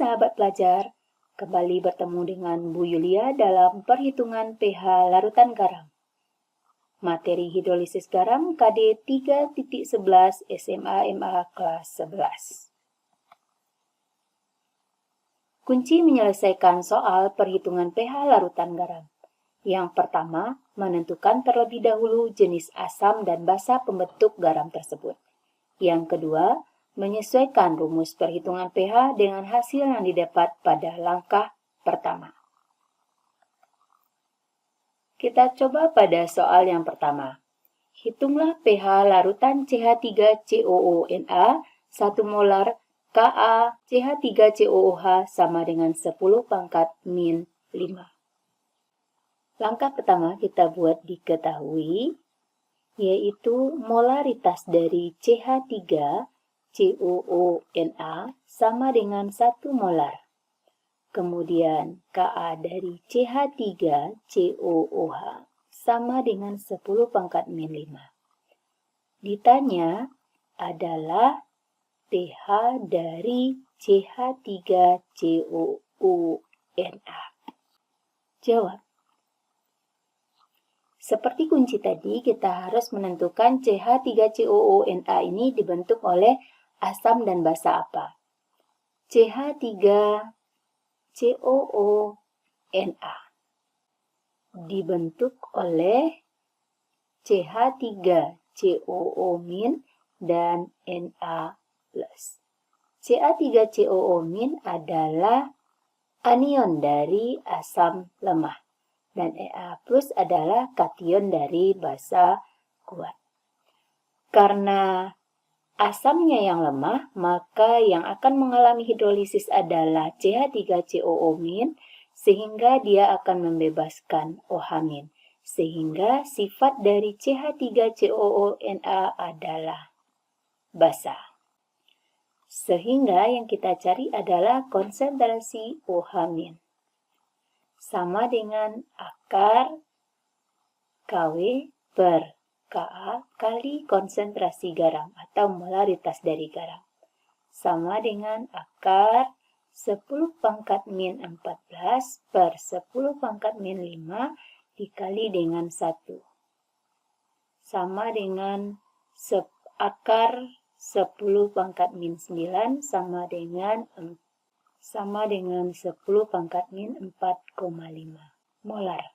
sahabat pelajar, kembali bertemu dengan Bu Yulia dalam perhitungan pH larutan garam. Materi hidrolisis garam KD 3.11 SMA MA kelas 11. Kunci menyelesaikan soal perhitungan pH larutan garam. Yang pertama, menentukan terlebih dahulu jenis asam dan basa pembentuk garam tersebut. Yang kedua, menyesuaikan rumus perhitungan pH dengan hasil yang didapat pada langkah pertama. Kita coba pada soal yang pertama. Hitunglah pH larutan CH3COONa 1 molar Ka CH3COOH sama dengan 10 pangkat min 5. Langkah pertama kita buat diketahui, yaitu molaritas dari CH3COONa sama dengan 1 molar. Kemudian Ka dari CH3COOH sama dengan 10 pangkat min 5. Ditanya adalah pH dari CH3COONa. Jawab. Seperti kunci tadi, kita harus menentukan CH3COONa ini dibentuk oleh asam dan basa apa. CH3COONa dibentuk oleh CH3COO- dan Na+. CH3COO- adalah anion dari asam lemah. Dan Na+ adalah kation dari basa kuat. Karena asamnya yang lemah, maka yang akan mengalami hidrolisis adalah CH3COO- sehingga dia akan membebaskan OH-. Sehingga sifat dari CH3COONa adalah basa. Sehingga yang kita cari adalah konsentrasi OH- sama dengan akar Kw per Ka kali konsentrasi garam atau molaritas dari garam. Sama dengan akar 10 pangkat min 14 per 10 pangkat min 5 dikali dengan 1. Sama dengan akar 10 pangkat min 9 sama dengan 10 pangkat min 4,5 molar.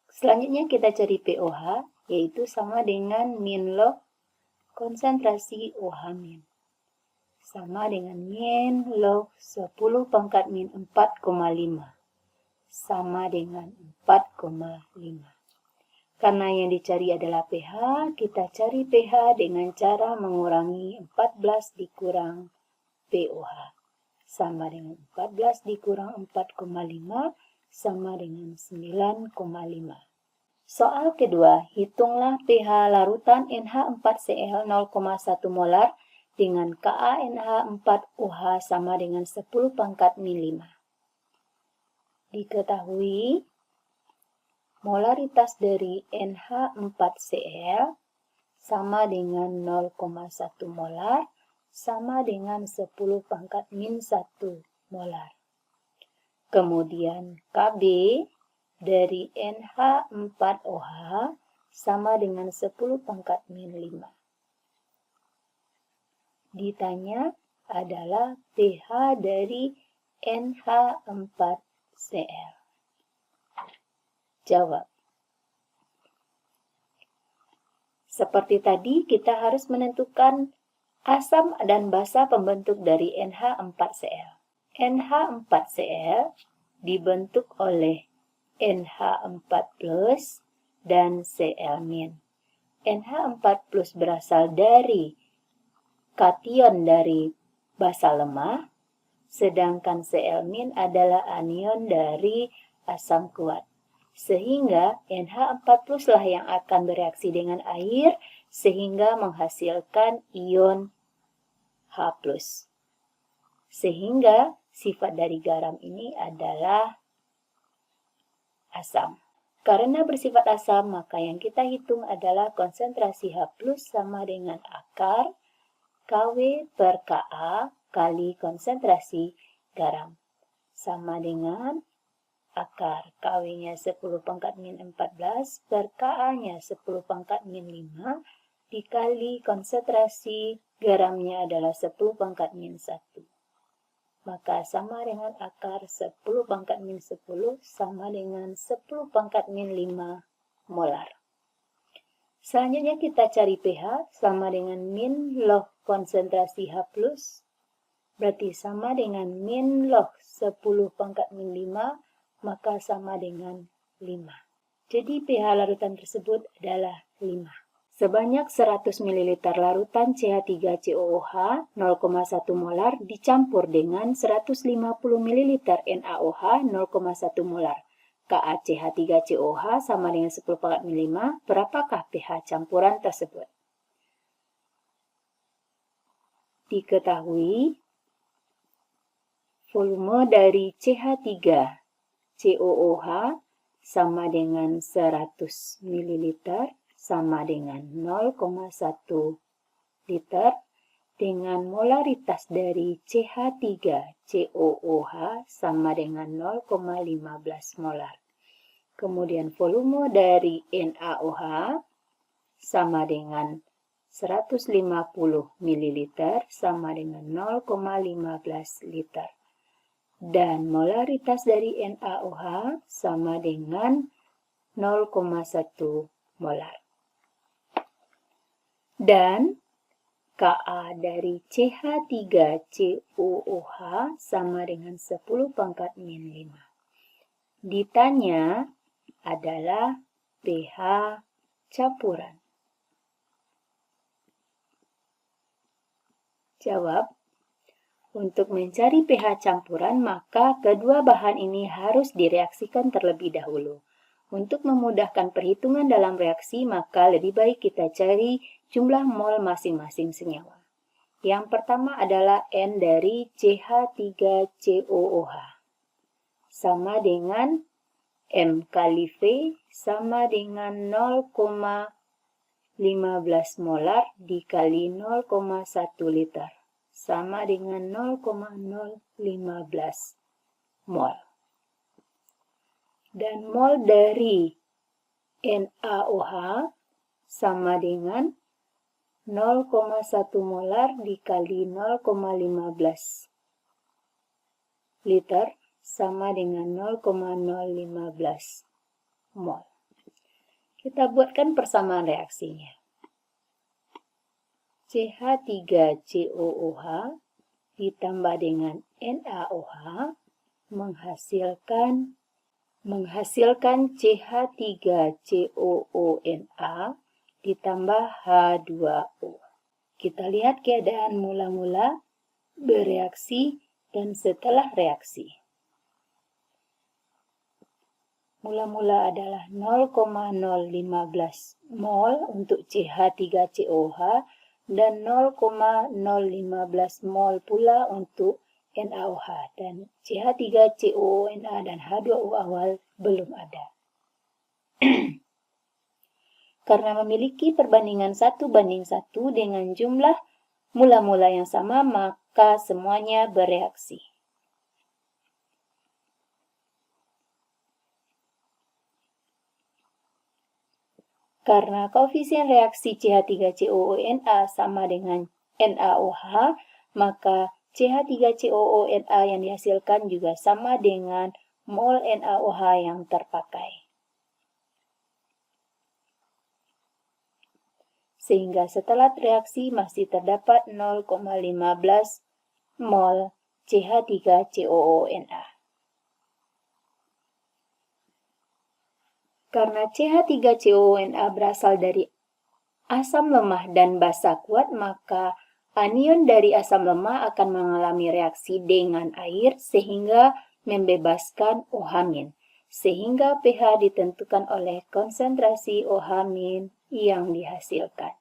Selanjutnya kita cari pOH, yaitu sama dengan min log konsentrasi OH-. Sama dengan min log 10 pangkat min 4,5. Sama dengan 4,5. Karena yang dicari adalah pH, kita cari pH dengan cara mengurangi 14 dikurang pOH. Sama dengan 14 dikurang 4,5 sama dengan 9,5. Soal kedua, hitunglah pH larutan NH4Cl 0,1 molar dengan KaNH4OH sama dengan 10 pangkat min 5. Diketahui molaritas dari NH4Cl sama dengan 0,1 molar sama dengan 10 pangkat min 1 molar. Kemudian Kb dari NH4OH sama dengan 10 pangkat min 5. Ditanya adalah pH dari NH4Cl. Jawab. Seperti tadi, kita harus menentukan asam dan basa pembentuk dari NH4Cl. NH4Cl dibentuk oleh NH4+ dan Cl-. NH4+ berasal dari kation dari basa lemah, sedangkan Cl- adalah anion dari asam kuat. Sehingga NH4+ lah yang akan bereaksi dengan air sehingga menghasilkan ion H+. Sehingga sifat dari garam ini adalah asam. Karena bersifat asam, maka yang kita hitung adalah konsentrasi H+ sama dengan akar Kw per Ka kali konsentrasi garam. Sama dengan akar Kw-nya 10 pangkat min 14 per Ka-nya 10 pangkat min 5 dikali konsentrasi garamnya adalah 10 pangkat min 1. Maka sama dengan akar 10 pangkat min 10 sama dengan 10 pangkat min 5 molar. Selanjutnya kita cari pH sama dengan min log konsentrasi H+, berarti sama dengan min log 10 pangkat min 5, maka sama dengan 5. Jadi pH larutan tersebut adalah 5. Sebanyak 100 ml larutan CH3COOH 0,1 molar dicampur dengan 150 ml NaOH 0,1 molar. KaCH3COOH sama dengan 10 pangkat min 5. Berapakah pH campuran tersebut? Diketahui volume dari CH3COOH sama dengan 100 ml sama dengan 0,1 liter dengan molaritas dari CH3COOH sama dengan 0,15 molar. Kemudian volume dari NaOH sama dengan 150 ml sama dengan 0,15 liter. Dan molaritas dari NaOH sama dengan 0,1 molar. Dan Ka dari CH3COOH sama dengan 10 pangkat min 5. Ditanya adalah pH campuran. Jawab, untuk mencari pH campuran maka kedua bahan ini harus direaksikan terlebih dahulu. Untuk memudahkan perhitungan dalam reaksi maka lebih baik kita cari jumlah mol masing-masing senyawa. Yang pertama adalah N dari CH3COOH sama dengan M kali V sama dengan 0,15 molar dikali 0,1 liter sama dengan 0,015 mol. Dan mol dari NaOH sama dengan 0,1 molar dikali 0,15 liter sama dengan 0,015 mol. Kita buatkan persamaan reaksinya. CH3COOH ditambah dengan NaOH menghasilkan CH3COONA ditambah H2O. Kita lihat keadaan mula-mula, bereaksi, dan setelah reaksi. Mula-mula adalah 0,015 mol untuk CH3COOH dan 0,015 mol pula untuk NaOH dan CH3COONA dan H2O awal belum ada. Karena memiliki perbandingan 1:1 dengan jumlah mula-mula yang sama, maka semuanya bereaksi. Karena koefisien reaksi CH3COONA sama dengan NaOH, maka CH3COONA yang dihasilkan juga sama dengan mol NaOH yang terpakai. Sehingga setelah reaksi masih terdapat 0,15 mol CH3COONA. Karena CH3COONA berasal dari asam lemah dan basa kuat, maka anion dari asam lemah akan mengalami reaksi dengan air sehingga membebaskan OH-, sehingga pH ditentukan oleh konsentrasi OH- yang dihasilkan.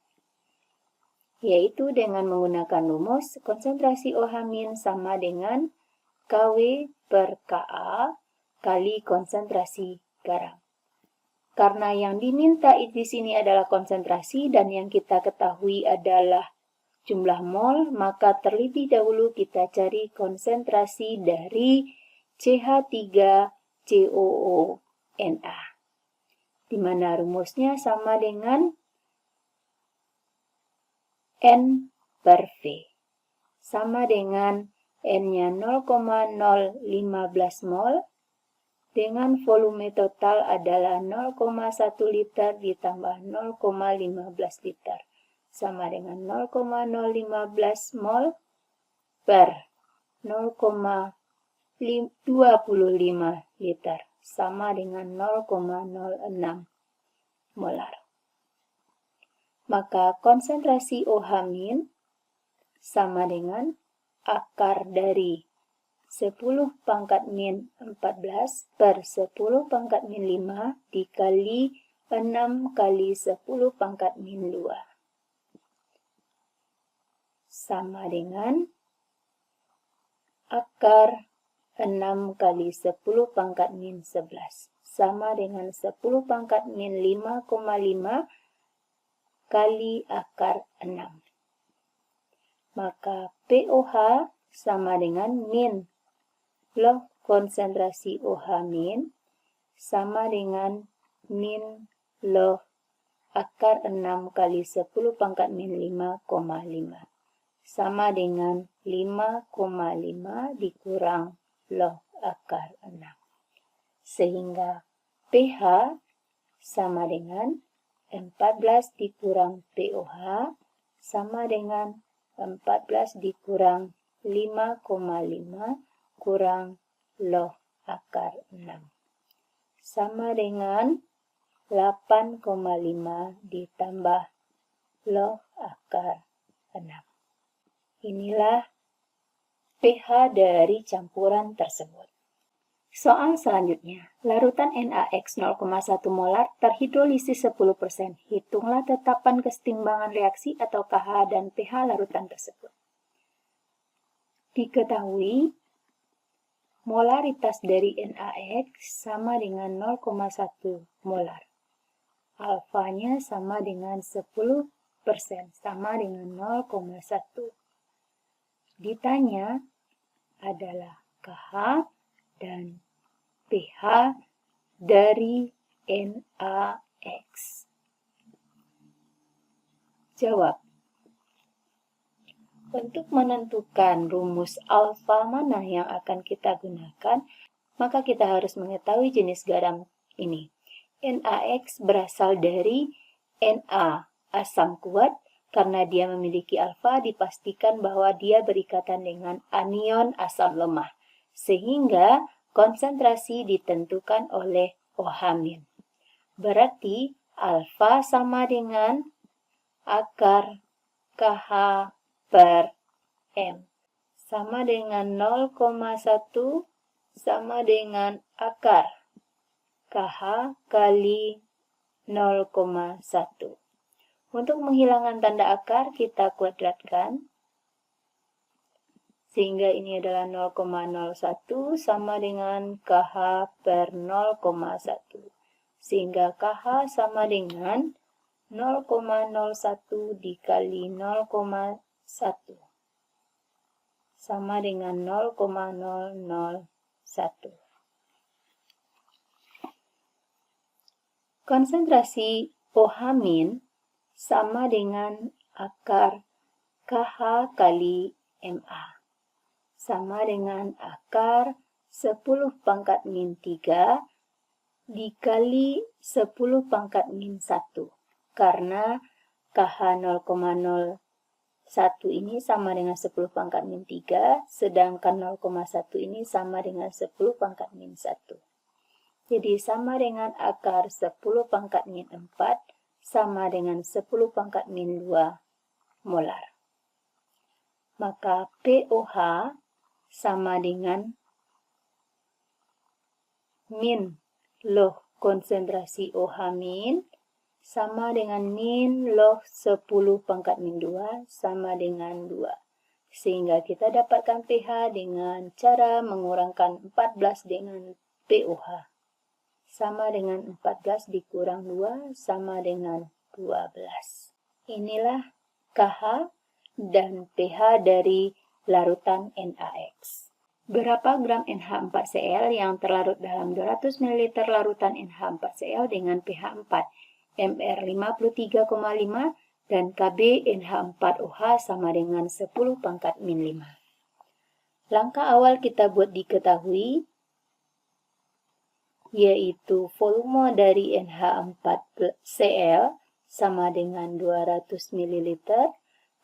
Yaitu dengan menggunakan rumus konsentrasi OH- sama dengan Kw per Ka kali konsentrasi garam. Karena yang diminta di sini adalah konsentrasi dan yang kita ketahui adalah jumlah mol, maka terlebih dahulu kita cari konsentrasi dari CH3COO-Na, di mana rumusnya sama dengan N per V, sama dengan N-nya 0,015 mol, dengan volume total adalah 0,1 liter ditambah 0,15 liter, sama dengan 0,015 mol per 0,25 liter, sama dengan 0,06 molar. Maka konsentrasi OH- sama dengan akar dari 10 pangkat min 14 per 10 pangkat min 5 dikali 6 kali 10 pangkat min 2. Sama dengan akar 6 kali 10 pangkat min 11. Sama dengan 10 pangkat min 5,5 kali akar 6. Maka POH sama dengan min log konsentrasi OH- sama dengan min log akar 6 kali 10 pangkat min 5,5. Sama dengan 5,5 dikurang log akar 6. Sehingga pH sama dengan 14 dikurang POH sama dengan 14 dikurang 5,5 kurang log akar 6. Sama dengan 8,5 ditambah log akar 6. Inilah pH dari campuran tersebut. Soal selanjutnya, larutan NaX 0,1 molar terhidrolisis 10%. Hitunglah tetapan kesetimbangan reaksi atau KH dan pH larutan tersebut. Diketahui molaritas dari NaX sama dengan 0,1 molar. Alfanya sama dengan 10%, sama dengan 0,1. Ditanya adalah KH dan pH dari NaX. Jawab. Untuk menentukan rumus alfa mana yang akan kita gunakan, maka kita harus mengetahui jenis garam ini. NaX berasal dari Na, asam kuat. Karena dia memiliki alfa, dipastikan bahwa dia berikatan dengan anion asam lemah. Sehingga konsentrasi ditentukan oleh OH-. Berarti alfa sama dengan akar KH per M. Sama dengan 0,1 sama dengan akar KH kali 0,1. Untuk menghilangkan tanda akar, kita kuadratkan. Sehingga ini adalah 0,01 sama dengan KH per 0,1. Sehingga KH sama dengan 0,01 dikali 0,1. Sama dengan 0,001. Konsentrasi OH- sama dengan akar KH kali MA. Sama dengan akar 10 pangkat min 3 dikali 10 pangkat min 1. Karena KH 0,01 ini sama dengan 10 pangkat min 3, sedangkan 0,1 ini sama dengan 10 pangkat min 1. Jadi sama dengan akar 10 pangkat min 4 sama dengan 10 pangkat min 2 molar. Maka POH sama dengan min log konsentrasi OH- sama dengan min log 10 pangkat min 2 sama dengan 2. Sehingga kita dapatkan pH dengan cara mengurangkan 14 dengan POH. Sama dengan 14 dikurang 2 sama dengan 12. Inilah KH dan pH dari larutan NaX. Berapa gram NH4Cl yang terlarut dalam 200 ml larutan NH4Cl dengan pH 4, Mr 53,5 dan Kb NH4OH sama dengan 10 pangkat min 5. Langkah awal kita buat diketahui, yaitu volume dari NH4Cl sama dengan 200 ml,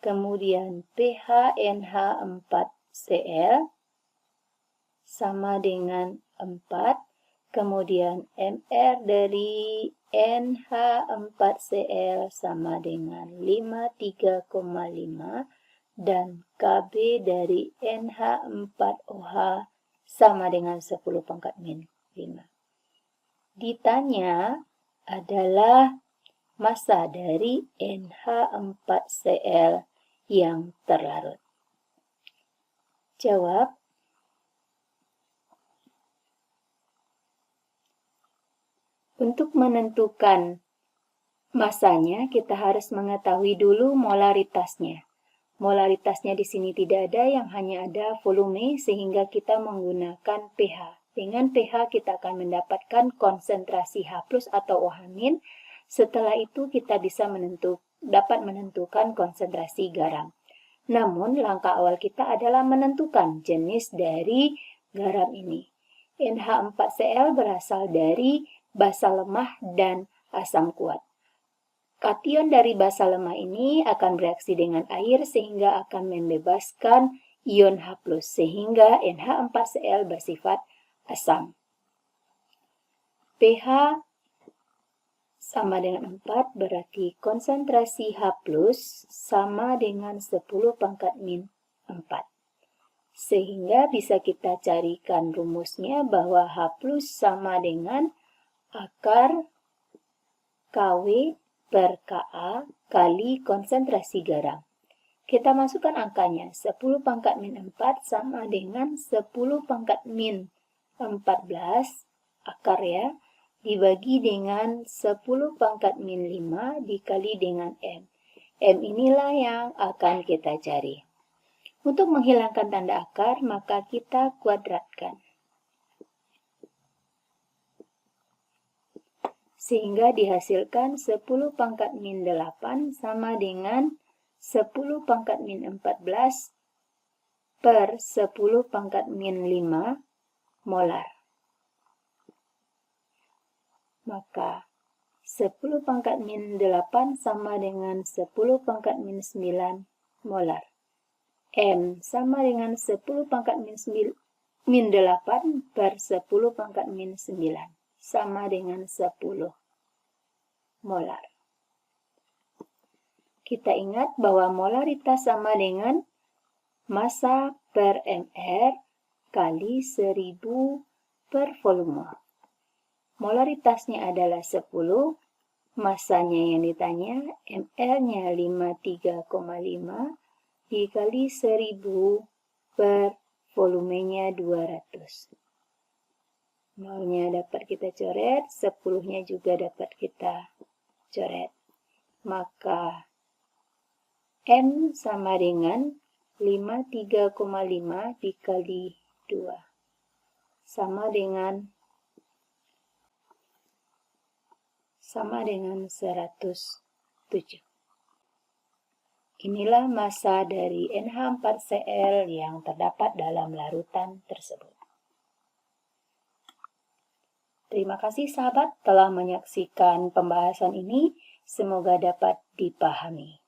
kemudian pH NH4Cl sama dengan 4, kemudian Mr dari NH4Cl sama dengan 53,5 dan Kb dari NH4OH sama dengan 10 pangkat min 5. Ditanya adalah massa dari NH4Cl yang terlarut. Jawab. Untuk menentukan massanya, kita harus mengetahui dulu molaritasnya. Molaritasnya di sini tidak ada, yang hanya ada volume, sehingga kita menggunakan pH. Dengan pH kita akan mendapatkan konsentrasi H+ atau OH-. Setelah itu kita bisa dapat menentukan konsentrasi garam. Namun langkah awal kita adalah menentukan jenis dari garam ini. NH4Cl berasal dari basa lemah dan asam kuat. Kation dari basa lemah ini akan bereaksi dengan air sehingga akan membebaskan ion H+, sehingga NH4Cl bersifat asam. pH sama dengan 4, berarti konsentrasi H+ sama dengan 10 pangkat min 4. Sehingga bisa kita carikan rumusnya bahwa H+ sama dengan akar Kw per Ka kali konsentrasi garam. Kita masukkan angkanya, 10 pangkat min 4 sama dengan 10 pangkat min 14, akar ya, dibagi dengan 10 pangkat min 5 dikali dengan M. M inilah yang akan kita cari. Untuk menghilangkan tanda akar, maka kita kuadratkan. Sehingga dihasilkan 10 pangkat min 8 sama dengan 10 pangkat min 14 per 10 pangkat min 5 molar. Maka 10 pangkat min 8 sama dengan 10 pangkat min 9 molar. M sama dengan 10 pangkat min 8 per 10 pangkat min 9. Sama dengan 10 molar. Kita ingat bahwa molaritas sama dengan massa per mR kali 1000 per volume. Molaritasnya adalah 10, massanya yang ditanya, mR-nya 53,5 dikali 1000 per volumenya 200. Nolnya dapat kita coret, 10-nya juga dapat kita coret. Maka M sama dengan 53,5 dikali 2. Sama dengan 107. Inilah massa dari NH4Cl yang terdapat dalam larutan tersebut. Terima kasih sahabat telah menyaksikan pembahasan ini. Semoga dapat dipahami.